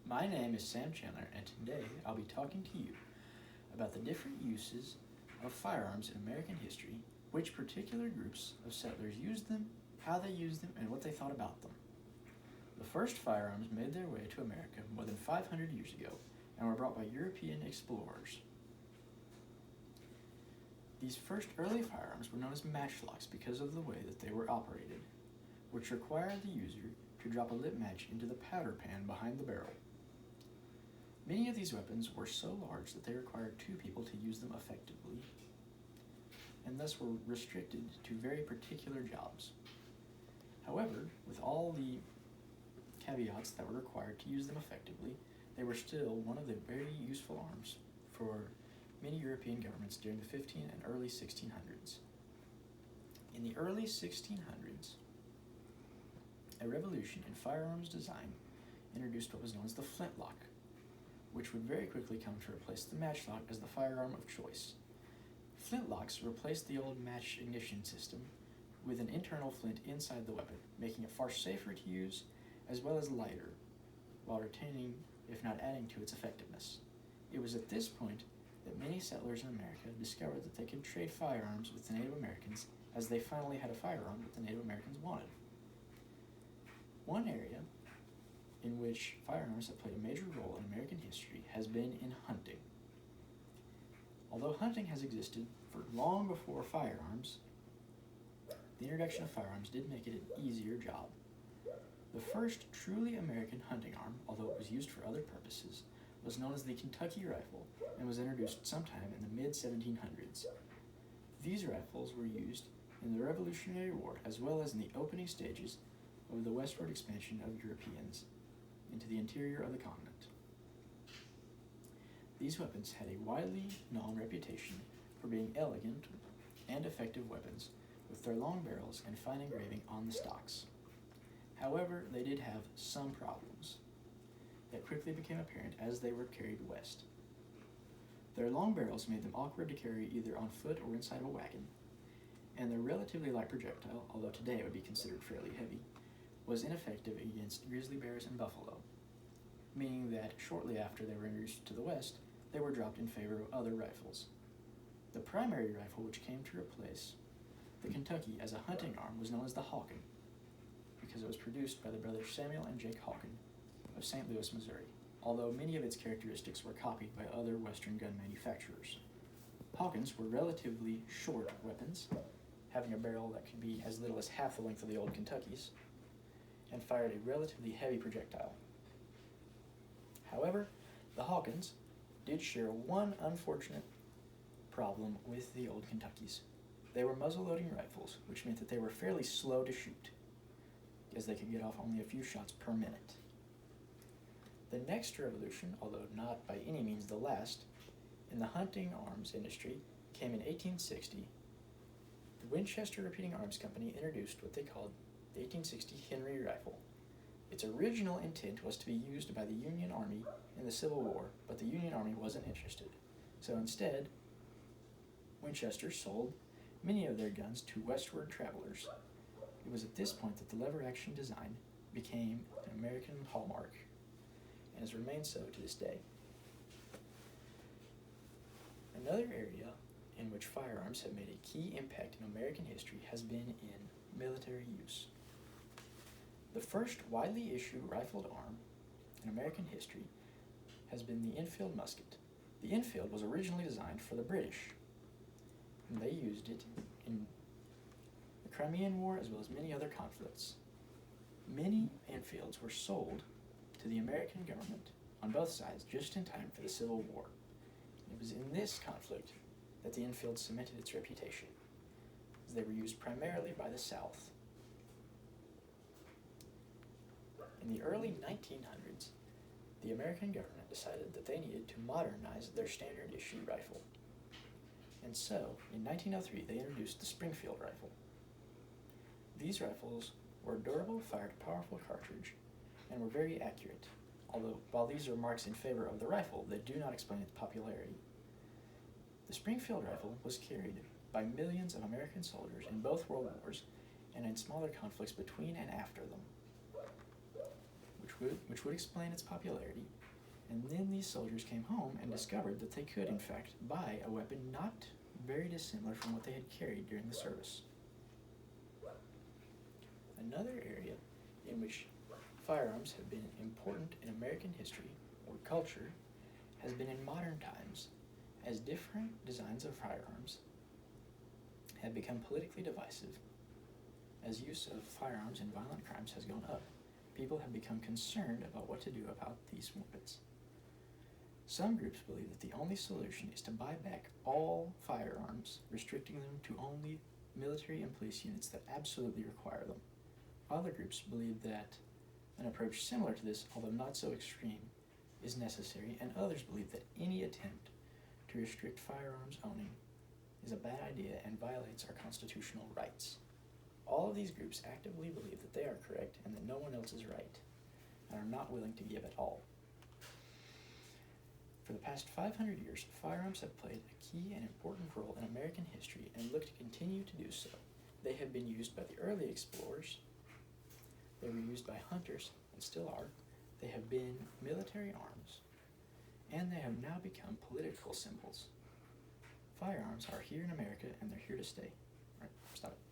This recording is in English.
My name is Sam Chandler, and today I'll be talking to you about the different uses of firearms in American history, which particular groups of settlers used them, how they used them, and what they thought about them. The first firearms made their way to America more than 500 years ago and were brought by European explorers. These first early firearms were known as matchlocks because of the way that they were operated, which required the user to drop a lit match into the powder pan behind the barrel. Many of these weapons were so large that they required two people to use them effectively, and thus were restricted to very particular jobs. However, with all the caveats that were required to use them effectively, they were still one of the very useful arms for many European governments during the 15 and early 1600s. In the early 1600s, a revolution in firearms design introduced what was known as the flintlock, which would very quickly come to replace the matchlock as the firearm of choice. Flintlocks replaced the old match ignition system with an internal flint inside the weapon, making it far safer to use as well as lighter, while retaining, if not adding to its effectiveness. It was at this point that many settlers in America discovered that they could trade firearms with the Native Americans, as they finally had a firearm that the Native Americans wanted. One area in which firearms have played a major role in American history has been in hunting. Although hunting has existed for long before firearms, the introduction of firearms did make it an easier job. The first truly American hunting arm, although it was used for other purposes, was known as the Kentucky rifle and was introduced sometime in the mid-1700s. These rifles were used in the Revolutionary War as well as in the opening stages of the westward expansion of Europeans into the interior of the continent. These weapons had a widely known reputation for being elegant and effective weapons with their long barrels and fine engraving on the stocks. However, they did have some problems that quickly became apparent as they were carried west. Their long barrels made them awkward to carry either on foot or inside of a wagon, and their relatively light projectile, although today it would be considered fairly heavy, was ineffective against grizzly bears and buffalo, meaning that shortly after they were introduced to the West, they were dropped in favor of other rifles. The primary rifle which came to replace the Kentucky as a hunting arm was known as the Hawken, because it was produced by the brothers Samuel and Jake Hawken of St. Louis, Missouri, although many of its characteristics were copied by other Western gun manufacturers. Hawkens were relatively short weapons, having a barrel that could be as little as half the length of the old Kentuckies, and fired a relatively heavy projectile. However, the Hawkins did share one unfortunate problem with the old Kentuckies. They were muzzle-loading rifles, which meant that they were fairly slow to shoot, as they could get off only a few shots per minute. The next revolution, although not by any means the last, in the hunting arms industry came in 1860. The Winchester Repeating Arms Company introduced what they called the 1860 Henry rifle. Its original intent was to be used by the Union Army in the Civil War, but the Union Army wasn't interested. So instead, Winchester sold many of their guns to westward travelers. It was at this point that the lever-action design became an American hallmark, and has remained so to this day. Another area in which firearms have made a key impact in American history has been in military use. The first widely issued rifled arm in American history has been the Enfield musket. The Enfield was originally designed for the British, and they used it in the Crimean War as well as many other conflicts. Many Enfields were sold to the American government on both sides just in time for the Civil War. It was in this conflict that the Enfield cemented its reputation, as they were used primarily by the South. In the early 1900s, the American government decided that they needed to modernize their standard issue rifle. And so, in 1903, they introduced the Springfield rifle. These rifles were durable, fired a powerful cartridge, and were very accurate, although while these are marks in favor of the rifle, they do not explain its popularity. The Springfield rifle was carried by millions of American soldiers in both World Wars and in smaller conflicts between and after them, which which would explain its popularity. And then these soldiers came home and discovered that they could, in fact, buy a weapon not very dissimilar from what they had carried during the service. Another area in which firearms have been important in American history or culture has been in modern times, as different designs of firearms have become politically divisive. As use of firearms in violent crimes has gone up, people have become concerned about what to do about these weapons. Some groups believe that the only solution is to buy back all firearms, restricting them to only military and police units that absolutely require them. Other groups believe that an approach similar to this, although not so extreme, is necessary, and others believe that any attempt to restrict firearms owning is a bad idea and violates our constitutional rights. All of these groups actively believe that they are correct and that no one else is right, and are not willing to give at all. For the past 500 years, firearms have played a key and important role in American history and look to continue to do so. They have been used by the early explorers, they were used by hunters, and still are. They have been military arms, and they have now become political symbols. Firearms are here in America, and they're here to stay. All right, stop it.